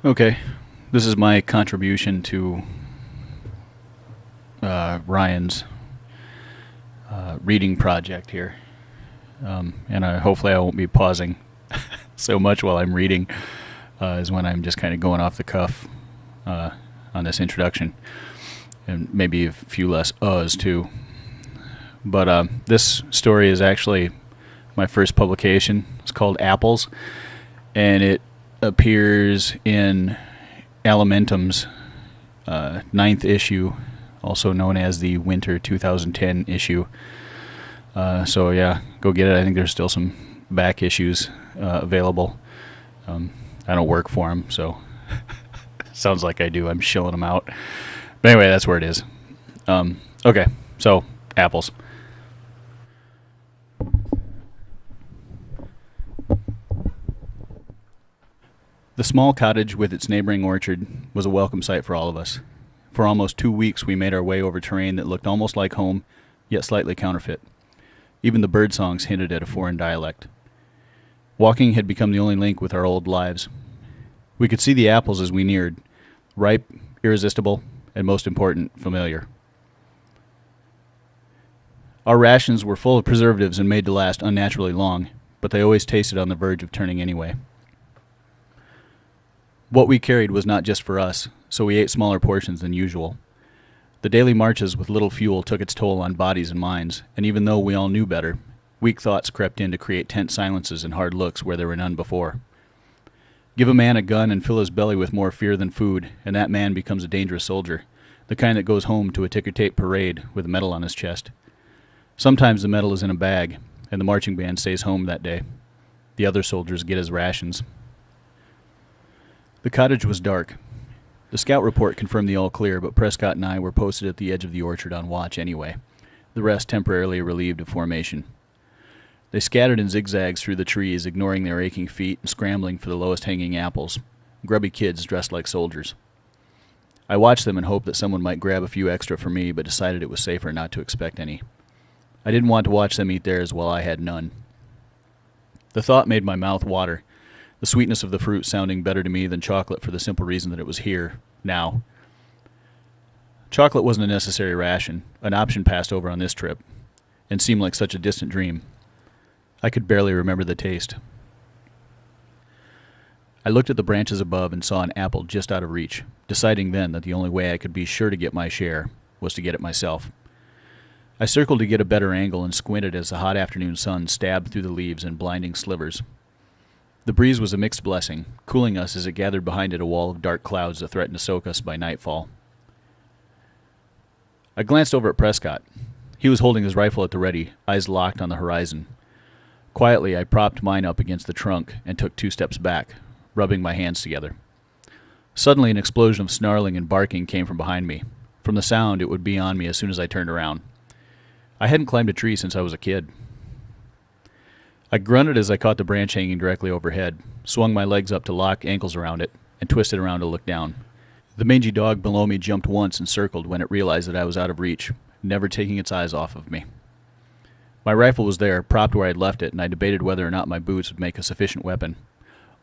Okay, this is my contribution to Ryan's reading project here, and hopefully I won't be pausing so much while I'm reading, is when I'm just kind of going off the cuff on this introduction, and maybe a few less uhs too. But this story is actually my first publication. It's called Apples, and it appears in Alimentum's ninth issue, also known as the Winter 2010 issue. So yeah, go get it. I think there's still some back issues available. I don't work for them, so sounds like I do. I'm shilling them out. But anyway, that's where it is. Okay, so apples. The small cottage with its neighboring orchard was a welcome sight for all of us. For almost 2 weeks we made our way over terrain that looked almost like home, yet slightly counterfeit. Even the bird songs hinted at a foreign dialect. Walking had become the only link with our old lives. We could see the apples as we neared, ripe, irresistible, and most important, familiar. Our rations were full of preservatives and made to last unnaturally long, but they always tasted on the verge of turning anyway. What we carried was not just for us, so we ate smaller portions than usual. The daily marches with little fuel took its toll on bodies and minds, and even though we all knew better, weak thoughts crept in to create tense silences and hard looks where there were none before. Give a man a gun and fill his belly with more fear than food, and that man becomes a dangerous soldier, the kind that goes home to a ticker-tape parade with a medal on his chest. Sometimes the medal is in a bag, and the marching band stays home that day. The other soldiers get his rations. The cottage was dark. The scout report confirmed the all clear, but Prescott and I were posted at the edge of the orchard on watch anyway, the rest temporarily relieved of formation. They scattered in zigzags through the trees, ignoring their aching feet and scrambling for the lowest hanging apples, grubby kids dressed like soldiers. I watched them and hoped that someone might grab a few extra for me, but decided it was safer not to expect any. I didn't want to watch them eat theirs while I had none. The thought made my mouth water, the sweetness of the fruit sounding better to me than chocolate for the simple reason that it was here, now. Chocolate wasn't a necessary ration, an option passed over on this trip, and seemed like such a distant dream. I could barely remember the taste. I looked at the branches above and saw an apple just out of reach, deciding then that the only way I could be sure to get my share was to get it myself. I circled to get a better angle and squinted as the hot afternoon sun stabbed through the leaves in blinding slivers. The breeze was a mixed blessing, cooling us as it gathered behind it a wall of dark clouds that threatened to soak us by nightfall. I glanced over at Prescott. He was holding his rifle at the ready, eyes locked on the horizon. Quietly, I propped mine up against the trunk and took 2 steps back, rubbing my hands together. Suddenly, an explosion of snarling and barking came from behind me. From the sound, it would be on me as soon as I turned around. I hadn't climbed a tree since I was a kid. I grunted as I caught the branch hanging directly overhead, swung my legs up to lock ankles around it, and twisted around to look down. The mangy dog below me jumped once and circled when it realized that I was out of reach, never taking its eyes off of me. My rifle was there, propped where I'd left it, and I debated whether or not my boots would make a sufficient weapon.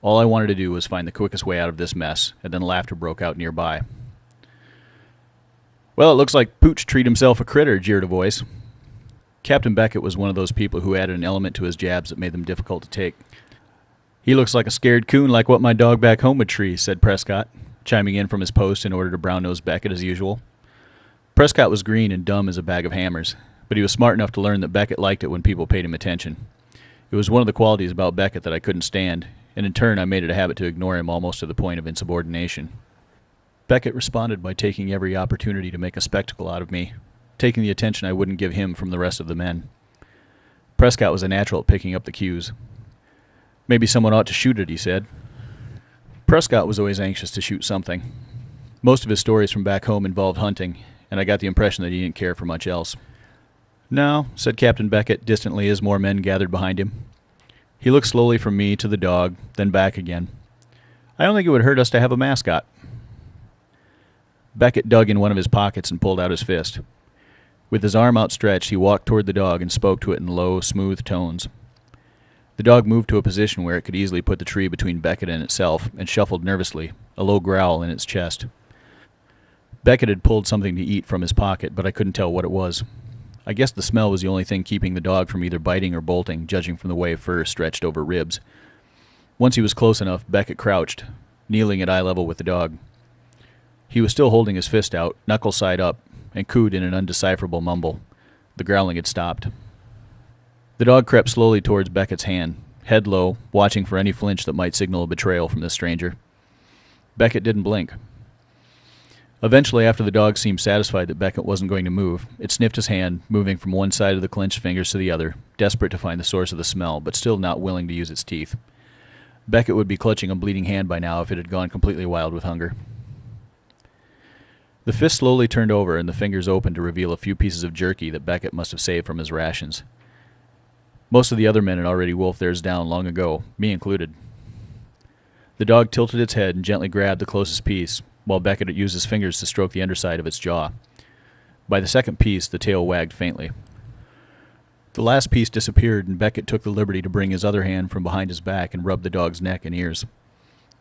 All I wanted to do was find the quickest way out of this mess, and then laughter broke out nearby. "Well, it looks like Pooch treated himself a critter," jeered a voice. Captain Beckett was one of those people who added an element to his jabs that made them difficult to take. "He looks like a scared coon like what my dog back home would treat," said Prescott, chiming in from his post in order to brown-nose Beckett as usual. Prescott was green and dumb as a bag of hammers, but he was smart enough to learn that Beckett liked it when people paid him attention. It was one of the qualities about Beckett that I couldn't stand, and in turn I made it a habit to ignore him almost to the point of insubordination. Beckett responded by taking every opportunity to make a spectacle out of me, taking the attention I wouldn't give him from the rest of the men. Prescott was a natural at picking up the cues. "Maybe someone ought to shoot it," he said. Prescott was always anxious to shoot something. Most of his stories from back home involved hunting, and I got the impression that he didn't care for much else. "No," said Captain Beckett distantly as more men gathered behind him. He looked slowly from me to the dog, then back again. "I don't think it would hurt us to have a mascot." Beckett dug in one of his pockets and pulled out his fist. With his arm outstretched, he walked toward the dog and spoke to it in low, smooth tones. The dog moved to a position where it could easily put the tree between Beckett and itself and shuffled nervously, a low growl in its chest. Beckett had pulled something to eat from his pocket, but I couldn't tell what it was. I guess the smell was the only thing keeping the dog from either biting or bolting, judging from the way fur stretched over ribs. Once he was close enough, Beckett crouched, kneeling at eye level with the dog. He was still holding his fist out, knuckle side up, and cooed in an undecipherable mumble. The growling had stopped. The dog crept slowly towards Beckett's hand, head low, watching for any flinch that might signal a betrayal from this stranger. Beckett didn't blink. Eventually, after the dog seemed satisfied that Beckett wasn't going to move, it sniffed his hand, moving from one side of the clenched fingers to the other, desperate to find the source of the smell, but still not willing to use its teeth. Beckett would be clutching a bleeding hand by now if it had gone completely wild with hunger. The fist slowly turned over and the fingers opened to reveal a few pieces of jerky that Beckett must have saved from his rations. Most of the other men had already wolfed theirs down long ago, me included. The dog tilted its head and gently grabbed the closest piece, while Beckett used his fingers to stroke the underside of its jaw. By the second piece, the tail wagged faintly. The last piece disappeared, and Beckett took the liberty to bring his other hand from behind his back and rub the dog's neck and ears.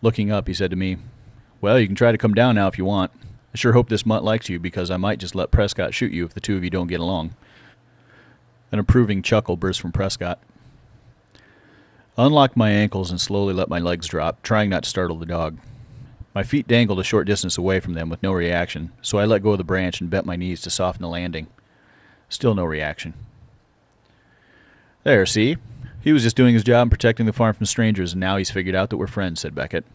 Looking up, he said to me, "Well, you can try to come down now if you want. I sure hope this mutt likes you, because I might just let Prescott shoot you if the two of you don't get along." An approving chuckle burst from Prescott. I unlocked my ankles and slowly let my legs drop, trying not to startle the dog. My feet dangled a short distance away from them with no reaction, so I let go of the branch and bent my knees to soften the landing. Still no reaction. "There, see? He was just doing his job and protecting the farm from strangers, and now he's figured out that we're friends," said Beckett.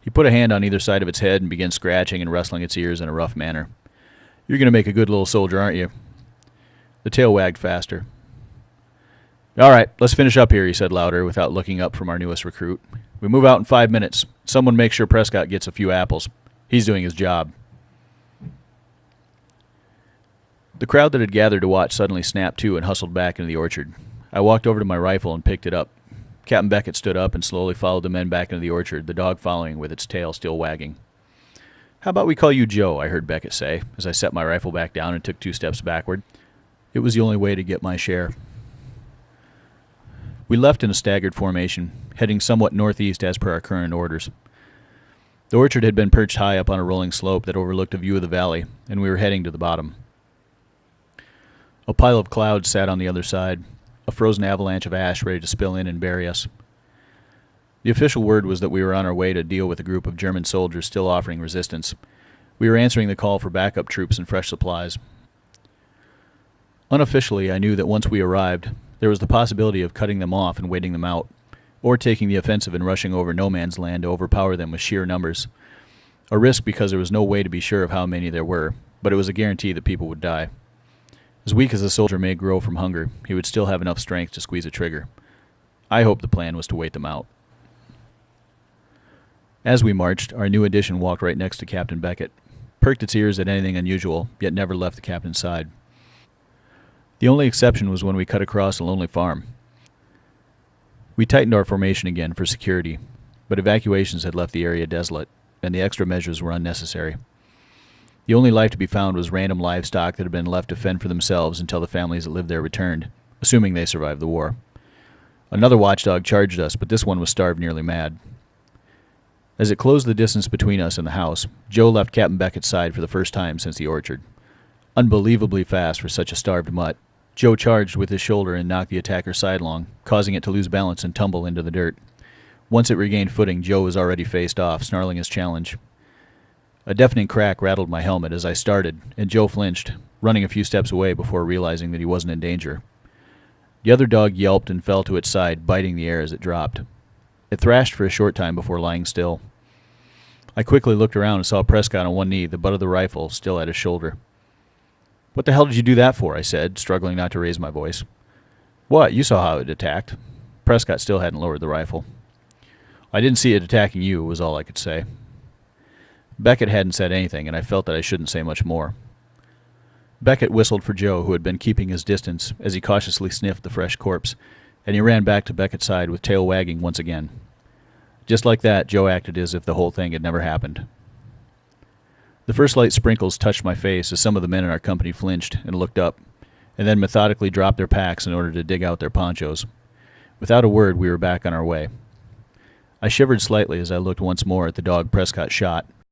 He put a hand on either side of its head and began scratching and rustling its ears in a rough manner. "You're going to make a good little soldier, aren't you?" The tail wagged faster. "All right, let's finish up here," he said louder, without looking up from our newest recruit. "We move out in 5 minutes. Someone make sure Prescott gets a few apples. He's doing his job." The crowd that had gathered to watch suddenly snapped to and hustled back into the orchard. I walked over to my rifle and picked it up. Captain Beckett stood up and slowly followed the men back into the orchard, the dog following with its tail still wagging. "How about we call you Joe?" I heard Beckett say, as I set my rifle back down and took 2 steps backward. It was the only way to get my share. We left in a staggered formation, heading somewhat northeast as per our current orders. The orchard had been perched high up on a rolling slope that overlooked a view of the valley, and we were heading to the bottom. A pile of clouds sat on the other side, a frozen avalanche of ash ready to spill in and bury us. The official word was that we were on our way to deal with a group of German soldiers still offering resistance. We were answering the call for backup troops and fresh supplies. Unofficially, I knew that once we arrived, there was the possibility of cutting them off and waiting them out, or taking the offensive and rushing over no man's land to overpower them with sheer numbers. A risk because there was no way to be sure of how many there were, but it was a guarantee that people would die. As weak as a soldier may grow from hunger, he would still have enough strength to squeeze a trigger. I hoped the plan was to wait them out. As we marched, our new addition walked right next to Captain Beckett, perked its ears at anything unusual, yet never left the captain's side. The only exception was when we cut across a lonely farm. We tightened our formation again for security, but evacuations had left the area desolate, and the extra measures were unnecessary. The only life to be found was random livestock that had been left to fend for themselves until the families that lived there returned, assuming they survived the war. Another watchdog charged us, but this one was starved nearly mad. As it closed the distance between us and the house, Joe left Captain Beckett's side for the first time since the orchard. Unbelievably fast for such a starved mutt, Joe charged with his shoulder and knocked the attacker sidelong, causing it to lose balance and tumble into the dirt. Once it regained footing, Joe was already faced off, snarling his challenge. A deafening crack rattled my helmet as I started, and Joe flinched, running a few steps away before realizing that he wasn't in danger. The other dog yelped and fell to its side, biting the air as it dropped. It thrashed for a short time before lying still. I quickly looked around and saw Prescott on one knee, the butt of the rifle still at his shoulder. "What the hell did you do that for?" I said, struggling not to raise my voice. "What? You saw how it attacked." Prescott still hadn't lowered the rifle. "I didn't see it attacking you," was all I could say. Beckett hadn't said anything, and I felt that I shouldn't say much more. Beckett whistled for Joe, who had been keeping his distance, as he cautiously sniffed the fresh corpse, and he ran back to Beckett's side with tail wagging once again. Just like that, Joe acted as if the whole thing had never happened. The first light sprinkles touched my face as some of the men in our company flinched and looked up, and then methodically dropped their packs in order to dig out their ponchos. Without a word, we were back on our way. I shivered slightly as I looked once more at the dog Prescott shot.